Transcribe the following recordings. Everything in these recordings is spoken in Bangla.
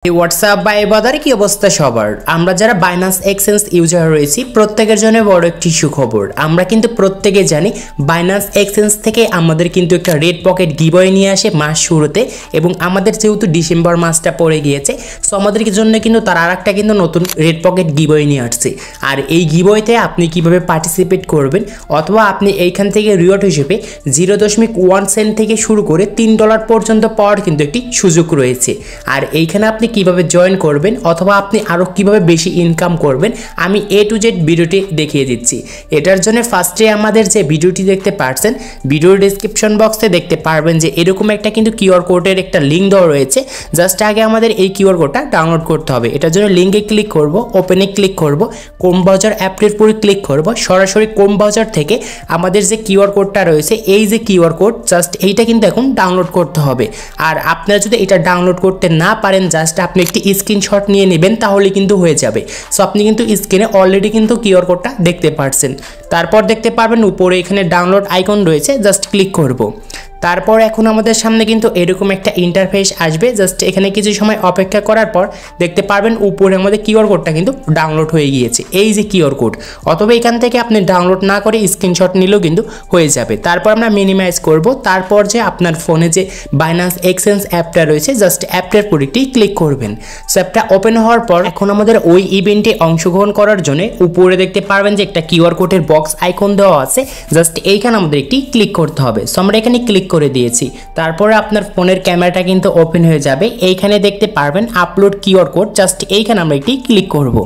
হোয়াটসঅ্যাপ বা বাজারে কি অবস্থা সবার? আমরা যারা বাইন্যান্স এক্সচেঞ্জ ইউজার রয়েছি প্রত্যেকের জন্য বড় একটি সুখবর। আমরা কিন্তু প্রত্যেকে জানি বাইন্যান্স এক্সচেঞ্জ থেকে আমাদের কিন্তু একটা রেড পকেট গিভঅ্যাওয়ে নিয়ে আসে মাস শুরুতে, এবং আমাদের যেহেতু ডিসেম্বর মাসটা পড়ে গিয়েছে, সো আমাদের জন্য কিন্তু তার আরেকটা কিন্তু নতুন রেড পকেট গিভঅ্যাওয়ে নিয়ে আসছে। আর এই গিভঅ্যাওয়েতে আপনি কিভাবে পার্টিসিপেট করবেন, অথবা আপনি এইখান থেকে রিওয়ার্ড হিসেবে 0.1 সেন্ট থেকে শুরু করে $3 পর্যন্ত পাওয়ার কিন্তু একটি সুযোগ রয়েছে। আর এইখানে আপনি কিভাবে জয়েন করবেন অথবা আপনি আরো কিভাবে বেশি ইনকাম করবেন আমি A to Z ভিডিওটি দেখিয়ে দিচ্ছি। এটার জন্য ফার্স্টে আমাদের যে ভিডিওটি দেখতে পাচ্ছেন, ভিডিওর ডেসক্রিপশন বক্সে দেখতে পারবেন যে এরকম একটা কিন্তু কিউআর কোডের একটা লিঙ্ক দেওয়া রয়েছে। জাস্ট আগে আমাদের এই কিউআর কোডটা ডাউনলোড করতে হবে। এটার জন্য লিঙ্কে ক্লিক করব, ওপেনে ক্লিক করব, ক্রোম ব্রাউজার অ্যাপটির উপরে ক্লিক করব। সরাসরি ক্রোম ব্রাউজার থেকে আমাদের যে কিউআর কোডটা রয়েছে, এই যে কিউআর কোড, জাস্ট এইটা কিন্তু এখন ডাউনলোড করতে হবে। আর আপনারা যদি এটা ডাউনলোড করতে না পারেন, জাস্ট আপনি একটি স্ক্রিনশট নিয়ে নেবেন, তাহলে কিন্তু হয়ে যাবে। সো আপনি কিন্তু স্ক্রিনে অলরেডি কিন্তু কিউআর কোডটা দেখতে পাচ্ছেন। তারপর দেখতে পারবেন উপরে এখানে ডাউনলোড আইকন রয়েছে, জাস্ট ক্লিক করব। তারপর এখন আমাদের সামনে কিন্তু এরকম একটা ইন্টারফেস আসবে। জাস্ট এখানে কিছু সময় অপেক্ষা করার পর দেখতে পারবেন উপরে আমাদের কিউআর কোডটা কিন্তু ডাউনলোড হয়ে গিয়েছে, এই যে কিউআর কোড। অথবা এখান থেকে আপনি ডাউনলোড না করে স্ক্রিনশট নিলেও কিন্তু হয়ে যাবে। তারপর আমরা মিনিমাইজ করব। তারপর যে আপনার ফোনে যে বাইন্যান্স এক্সচেঞ্জ অ্যাপটা রয়েছে, জাস্ট অ্যাপটার উপর একটি ক্লিক করবেন। সো অ্যাপটা ওপেন হওয়ার পর এখন আমাদের ওই ইভেন্টে অংশগ্রহণ করার জন্য উপরে দেখতে পারবেন যে একটা কিউআর কোডের বক্স আইকন দেওয়া আছে। জাস্ট এইখানে আমাদের একটি ক্লিক করতে হবে। সো আমরা এখানে ক্লিক করে দিয়েছি। তারপরে আপনার ফোনের ক্যামেরাটা কিন্তু ওপেন হয়ে যাবে। এইখানে দেখতে পারবেন আপলোড কিউআর কোড, জাস্ট এইখানে আমরা একটি ক্লিক করব।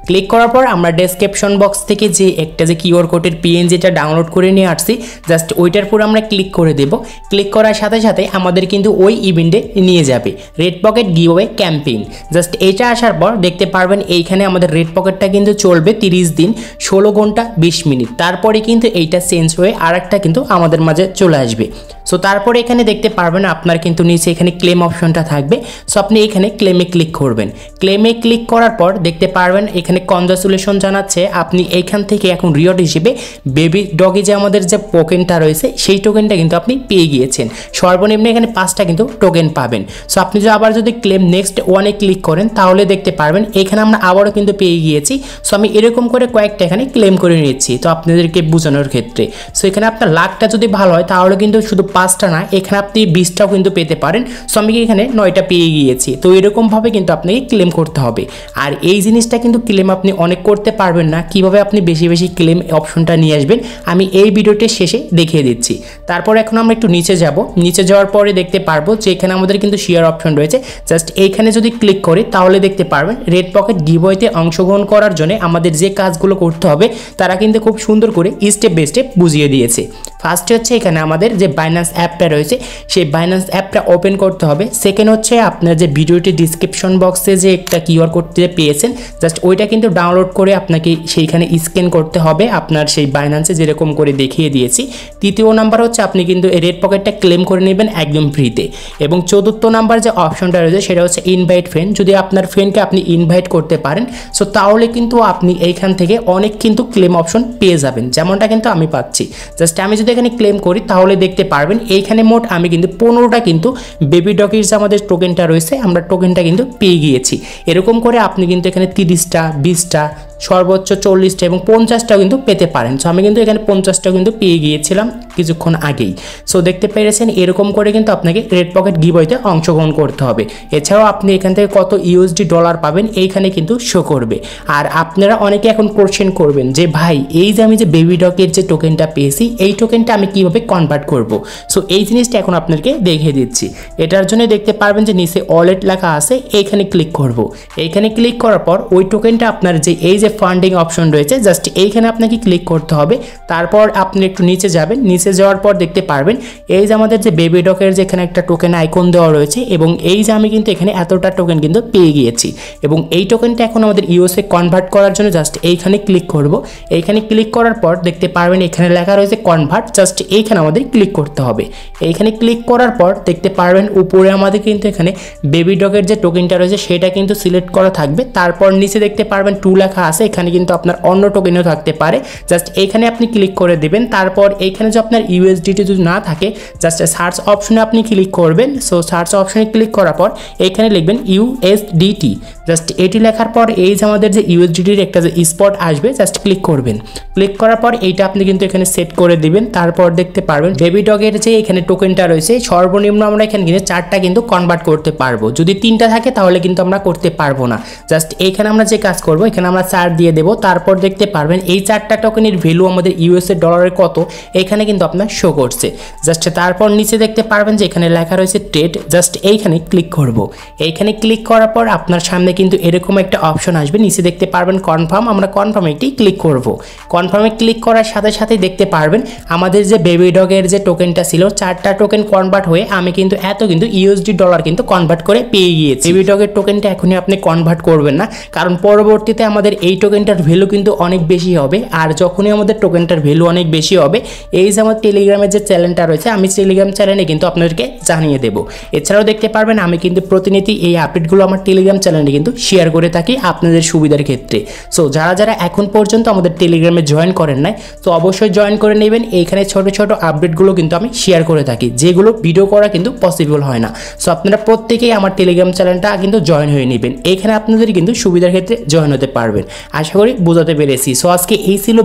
ক্লিক করার পর আমরা ডেসক্রিপশন বক্স থেকে যে একটা যে কিউআর কোডের পিএনজিটা ডাউনলোড করে নিয়ে আসছি, জাস্ট ওইটার পর আমরা ক্লিক করে দেব। ক্লিক করার সাথে সাথে আমাদের কিন্তু ওই ইভেন্টে নিয়ে যাবে, red pocket giveaway campaign. Just এটা আসার পর দেখতে পারবেন এইখানে আমাদের রেড পকেটটা কিন্তু চলবে 30 দিন 16 ঘন্টা 20 মিনিট। তারপরে কিন্তু এইটা চেঞ্জ হয়ে আরেকটা কিন্তু আমাদের মাঝে চলে আসবে। সো তারপরে এখানে দেখতে পারবেন আপনার কিন্তু নিচে এখানে ক্লেম অপশনটা থাকবে। সো আপনি এখানে ক্লেমে ক্লিক করবেন। ক্লেমে ক্লিক করার পর দেখতে পারবেন এখানে কনগ্রাচুলেশন জানাচ্ছে, আপনি এইখান থেকে এখন রিওয়ার্ড হিসেবে বেবি ডগে যে আমাদের যে টোকেনটা রয়েছে, সেই টোকেনটা কিন্তু আপনি পেয়ে গিয়েছেন। সর্বনিম্ন এখানে 5টা কিন্তু টোকেন পাবেন। সো আপনি যদি আবার যদি ক্লেম নেক্সট ওয়ানে ক্লিক করেন, তাহলে দেখতে পারবেন এখানে আমরা আবারও কিন্তু পেয়ে গিয়েছি। সো আমি এরকম করে কয়েকটা এখানে ক্লেম করে নিচ্ছি, তো আপনাদেরকে বোঝানোর ক্ষেত্রে। সো এখানে আপনার লাকটা যদি ভালো হয়, তাহলে কিন্তু শুধু 5টা না, এখানে আপনি 20টাও কিন্তু পেতে পারেন। সো আমি এখানে 9টা পেয়ে গিয়েছি। তো এরকমভাবে কিন্তু আপনাকে ক্লেম করতে হবে। আর এই জিনিসটা কিন্তু ক্লেম আপনি অনেক করতে পারবেন না। কিভাবে আপনি বেশি বেশি ক্লেম অপশনটা নিয়ে আসবেন আমি এই ভিডিওটির শেষে দেখিয়ে দিচ্ছি। তারপর এখন আমরা একটু নিচে যাব। নিচে যাওয়ার পরে দেখতে পারবো যে এখানে আমাদের কিন্তু শেয়ার অপশন রয়েছে। জাস্ট এইখানে যদি ক্লিক করি, তাহলে দেখতে পারবেন রেড পকেট গিভঅ্যাওয়েতে অংশগ্রহণ করার জন্য আমাদের যে কাজগুলো করতে হবে তারা কিন্তু খুব সুন্দর করে স্টেপ বাই স্টেপ বুঝিয়ে দিয়েছে। ফার্স্টে হচ্ছে এখানে আমাদের যে বাইন্যান্স অ্যাপটা রয়েছে, সেই বাইন্যান্স অ্যাপটা ওপেন করতে হবে। সেকেন্ড হচ্ছে আপনার যে ভিডিওটি ডিসক্রিপশন বক্সে যে একটা কিউআর কোডটি পেয়েছেন, জাস্ট ওইটা কিন্তু ডাউনলোড করে আপনাকে সেইখানে স্ক্যান করতে হবে, আপনার সেই বাইন্যান্সে যেরকম করে দেখিয়ে দিয়েছি। তৃতীয় নাম্বার হচ্ছে আপনি কিন্তু এই রেড পকেটটা ক্লেম করে নেবেন একদম ফ্রিতে। এবং চতুর্থ নাম্বার যে অপশনটা রয়েছে সেটা হচ্ছে ইনভাইট ফ্রেন্ড। যদি আপনার ফ্রেন্ডকে আপনি ইনভাইট করতে পারেন, সো তাহলে কিন্তু আপনি এইখান থেকে অনেক কিন্তু ক্লেম অপশন পেয়ে যাবেন, যেমনটা কিন্তু আমি পাচ্ছি। জাস্ট আমি যদি এখানে ক্লেম করি, তাহলে দেখতে পারবেন এইখানে মোট আমি কিন্তু 15টা কিন্তু বেবি ডগির যে আমাদের টোকেনটা রয়েছে, আমরা টোকেনটা কিন্তু পেয়ে গিয়েছি। এরকম করে আপনি কিন্তু এখানে 30টা 20টা সর্বোচ্চ 40টা এবং 50টাও কিন্তু পেতে পারেন। সো আমি কিন্তু এখানে 50টাও কিন্তু পেয়ে গিয়েছিলাম কিছুক্ষণ আগেই। সো দেখতে পেরেছেন এরকম করে কিন্তু আপনাকে রেড পকেট গিভঅ্যাওয়েতে অংশগ্রহণ করতে হবে। এছাড়াও আপনি এখান থেকে কত ইউএসডি ডলার পাবেন এইখানে কিন্তু শো করবে। আর আপনারা অনেকে এখন কোশ্চেন করবেন যে ভাই, এই যে আমি যে বেবি ডগের যে টোকেনটা পেয়েছি, এই টোকেনটা আমি কিভাবে কনভার্ট করব? সো এই জিনিসটা এখন আপনাকে দেখিয়ে দিচ্ছি। এটার জন্য দেখতে পারবেন যে নিচে ওয়ালেট লেখা আছে, এইখানে ক্লিক করব। এইখানে ক্লিক করার পর ওই টোকেনটা আপনার যে এই যে ফান্ডিং অপশন রয়েছে, জাস্ট এইখানে আপনাকে ক্লিক করতে হবে। তারপর আপনি একটু নিচে যাবেন। নিচে যাওয়ার পর দেখতে পারবেন এই যে আমাদের যে বেবি ডগের যে এখানে একটা টোকেন আইকন দেওয়া রয়েছে, এবং এই যে আমি কিন্তু এখানে এতটা টোকেন কিন্তু পেয়ে গিয়েছি। এবং এই টোকেনটা এখন আমাদের ইউএসএ কনভার্ট করার জন্য জাস্ট এইখানে ক্লিক করব। এইখানে ক্লিক করার পর দেখতে পারবেন এখানে লেখা রয়েছে কনভার্ট, জাস্ট এইখানে আমাদের ক্লিক করতে হবে। এইখানে ক্লিক করার পর দেখতে পারবেন উপরে আমাদের কিন্তু এখানে বেবি ডগের যে টোকেনটা রয়েছে সেটা কিন্তু সিলেক্ট করা থাকবে। তারপর নিচে দেখতে পারবেন 2 লেখা আছে, আছে, এখানে কিন্তু আপনার অন্য টোকেনও থাকতে পারে। জাস্ট এখানে আপনি ক্লিক করে দেবেন। তারপর এখানে যে আপনার ইউএসডিটি যদি না থাকে জাস্ট সার্চ অপশনে আপনি ক্লিক করবেন। সো সার্চ অপশনে ক্লিক করার পর এখানে লিখবেন ইউএসডিটি। জাস্ট এটি লেখার পর এই যে আমাদের যে ইউএসডিটির একটা যে স্পট আসবে জাস্ট ক্লিক করবেন। ক্লিক করার পর এইটা আপনি কিন্তু এখানে সেট করে দিবেন। তারপর দেখতে পারবেন বেবি ডগের যে এখানে টোকেনটা রয়েছে সর্বনিম্ন আমরা এখানে কিন্তু 4টা কিন্তু কনভার্ট করতে পারবো। যদি 3টা থাকে তাহলে কিন্তু আমরা করতে পারবো না। জাস্ট এখানে আমরা যে কাজ করব, এখানে আমরা 4 দিয়ে দেব। তারপর দেখতে পারবেন এই 4টা টোকেনের ভ্যালু আমাদের ইউএসএ ডলারের কত এখানে কিন্তু আপনার শো করছে। জাস্ট তারপর নিচে দেখতে পারবেন যে এখানে লেখা রয়েছে ট্রেড। জাস্ট এইখানে ক্লিক করব। এইখানে ক্লিক করার পর আপনার সামনে কিন্তু এরকম একটা অপশন আসবে। নিচে দেখতে পারবেন কনফার্ম, আমরা কনফার্মে একটি ক্লিক করব। কনফার্মে ক্লিক করার সাথে সাথেই দেখতে পারবেন আমাদের যে বেবি ডগের যে টোকেনটা ছিল 4টা টোকেন কনভার্ট হয়ে আমি কিন্তু কিন্তু ইউএসডি ডলার কিন্তু কনভার্ট করে পেয়ে গিয়েছি। বেবি ডগের টোকেনটা এখনই আপনি কনভার্ট করবেন না, কারণ পরবর্তীতে আমাদের এই টোকেনটার ভ্যালু কিন্তু অনেক বেশি হবে। আর যখনই আমাদের টোকেনটার ভ্যালু অনেক বেশি হবে, এই যে আমার টেলিগ্রামের যে চ্যানেলটা রয়েছে আমি টেলিগ্রাম চ্যানেলে কিন্তু আপনাদেরকে জানিয়ে দেবো। এছাড়াও দেখতে পারবেন আমি কিন্তু প্রতিনিধি এই আপডেটগুলো আমার টেলিগ্রাম চ্যানেলে কিন্তু শেয়ার করে থাকি আপনাদের সুবিধার ক্ষেত্রে। সো যারা যারা এখন পর্যন্ত আমাদের টেলিগ্রামে জয়েন করেন নাই তো অবশ্যই জয়েন করে নেবেন। এইখানে ছোট ছোট আপডেটগুলো কিন্তু আমি শেয়ার করে থাকি, যেগুলো ভিডিও করা কিন্তু পসিবল হয় না। সো আপনারা প্রত্যেকেই আমার টেলিগ্রাম চ্যানেলটা কিন্তু জয়েন হয়ে নেবেন। এখানে আপনাদের কিন্তু সুবিধার ক্ষেত্রে জয়েন হতে পারবেন। আশা করি বোঝাতে পেরেছি। সো আজকে এই ছিল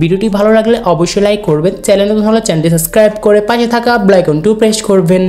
ভিডিওটি ভালো লাগলে অবশ্যই লাইক করবেন, চ্যানেলে তাহলে চ্যানেলটি সাবস্ক্রাইব করে পাশে থাকা বেল আইকনটি প্রেস করবেন।